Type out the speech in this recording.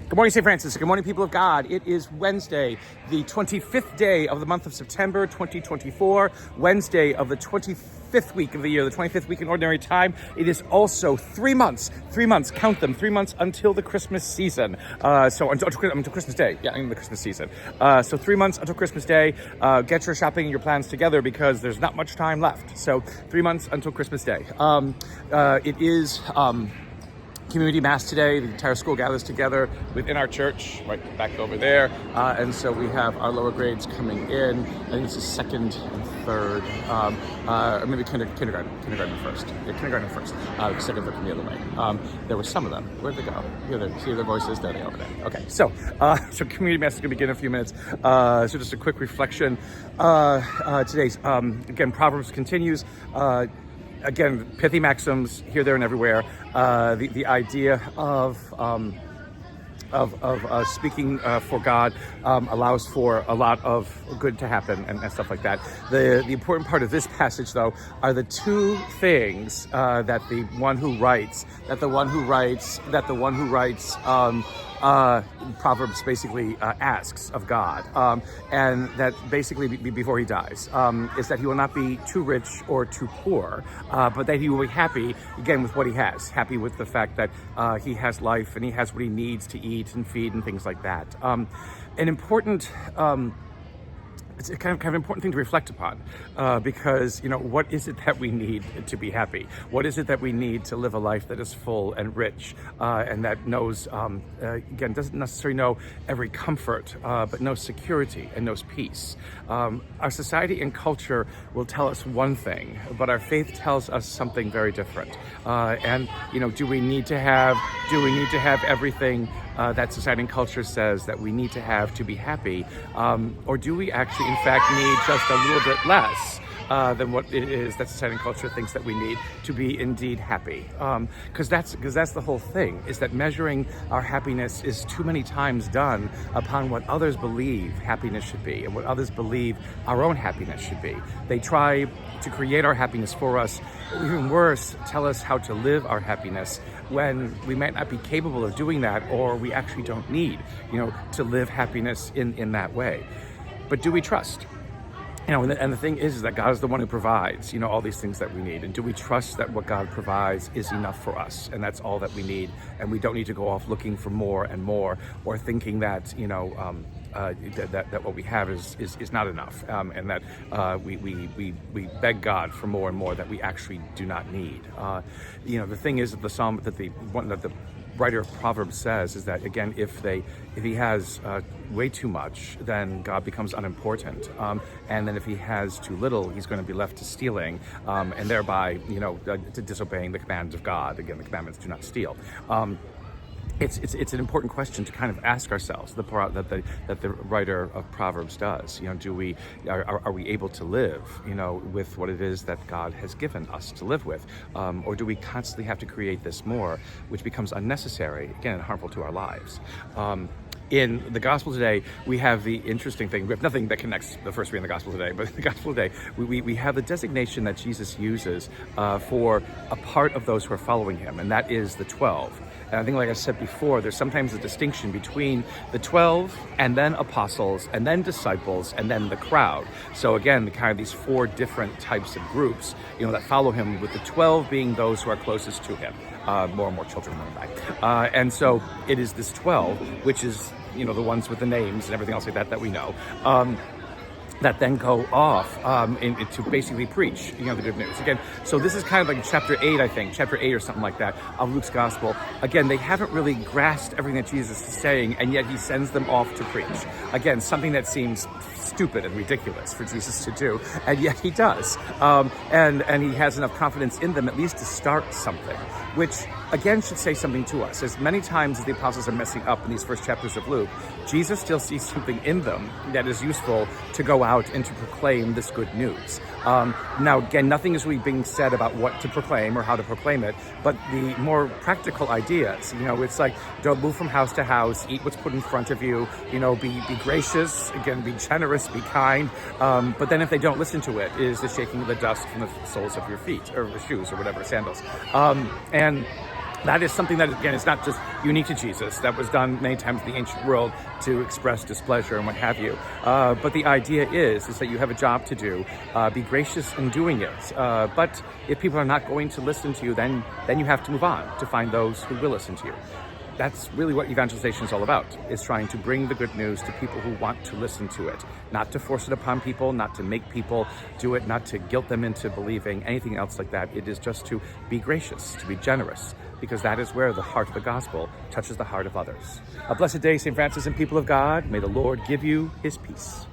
Good morning, St. Francis. Good morning, people of God. It is Wednesday, the 25th day of the month of September, 2024, Wednesday of the 25th week of the year, the 25th week in Ordinary Time. It is also 3 months, count them, 3 months until the Christmas season. Until Christmas Day. Yeah, in the Christmas season. So 3 months until Christmas Day. Get your shopping and your plans together because there's not much time left. So 3 months until Christmas Day. It is... Community Mass today. The entire school gathers together within our church, right back over there. And so we have our lower grades coming in. I think this is second and third, or maybe kindergarten first. Yeah, kindergarten first. Second, third from the other way. There were some of them. Where'd they go? See their voices? There they are over there. Okay, so Community Mass is going to begin in a few minutes. So just a quick reflection. Today's, again, Proverbs continues. Again, pithy maxims here, there, and everywhere. The idea of speaking for God allows for a lot of good to happen and stuff like that. The important part of this passage, though, are the two things that the one who writes Proverbs basically asks of God, and that basically before he dies, is that he will not be too rich or too poor, but that he will be happy, again, with what he has, happy with the fact that he has life and he has what he needs to eat and feed and things like that. It's a kind of an important thing to reflect upon, because, what is it that we need to be happy? What is it that we need to live a life that is full and rich, and that knows, again, doesn't necessarily know every comfort, but knows security and knows peace. Our society and culture will tell us one thing, but our faith tells us something very different. Do we need to have everything that society and culture says that we need to have to be happy, or do we actually in fact need just a little bit less than what it is that society and culture thinks that we need to be indeed happy? Because that's the whole thing, is that measuring our happiness is too many times done upon what others believe happiness should be and what others believe our own happiness should be. They try to create our happiness for us, or even worse, tell us how to live our happiness when we might not be capable of doing that, or we actually don't need, to live happiness in that way. But do we trust? And the thing is that God is the one who provides, all these things that we need. And do we trust that what God provides is enough for us, and that's all that we need, and we don't need to go off looking for more and more, or thinking that, that what we have is not enough, and that we beg God for more and more that we actually do not need. The thing is that the writer of Proverbs says is that, again, if he has way too much, then God becomes unimportant, and then if he has too little, he's going to be left to stealing, and thereby to disobeying the commands of God. Again, the commandments do not steal. It's an important question to kind of ask ourselves, that the writer of Proverbs does. Are we able to live, with what it is that God has given us to live with, or do we constantly have to create this more, which becomes unnecessary, again, and harmful to our lives? In the Gospel today, we have the interesting thing. We have nothing that connects the first reading of the Gospel today, but in the Gospel today, we have the designation that Jesus uses for a part of those who are following him, and that is the 12. And I think, like I said before, there's sometimes a distinction between the 12 and then apostles and then disciples and then the crowd. So again, kind of these four different types of groups, that follow him, with the 12 being those who are closest to him. More and more children running by. And so it is this 12, which is, the ones with the names and everything else like that we know, that then go off to basically preach, the good news. Again, so this is kind of like chapter 8 or something like that of Luke's gospel. Again, they haven't really grasped everything that Jesus is saying, and yet he sends them off to preach. Again, something that seems stupid and ridiculous for Jesus to do, and yet he does. And he has enough confidence in them at least to start something, which again should say something to us. As many times as the apostles are messing up in these first chapters of Luke, Jesus still sees something in them that is useful to go out and to proclaim this good news. Now, again, nothing is really being said about what to proclaim or how to proclaim it, but the more practical ideas, it's like, don't move from house to house, eat what's put in front of you, be gracious, again, be generous, be kind. But then if they don't listen to it, is the shaking of the dust from the soles of your feet, or the shoes, or whatever, sandals. That is something that, again, is not just unique to Jesus. That was done many times in the ancient world to express displeasure and what have you. But the idea is that you have a job to do. Be gracious in doing it. But if people are not going to listen to you, then you have to move on to find those who will listen to you. That's really what evangelization is all about, is trying to bring the good news to people who want to listen to it, not to force it upon people, not to make people do it, not to guilt them into believing anything else like that. It is just to be gracious, to be generous, because that is where the heart of the gospel touches the heart of others. A blessed day, St. Francis and people of God. May the Lord give you his peace.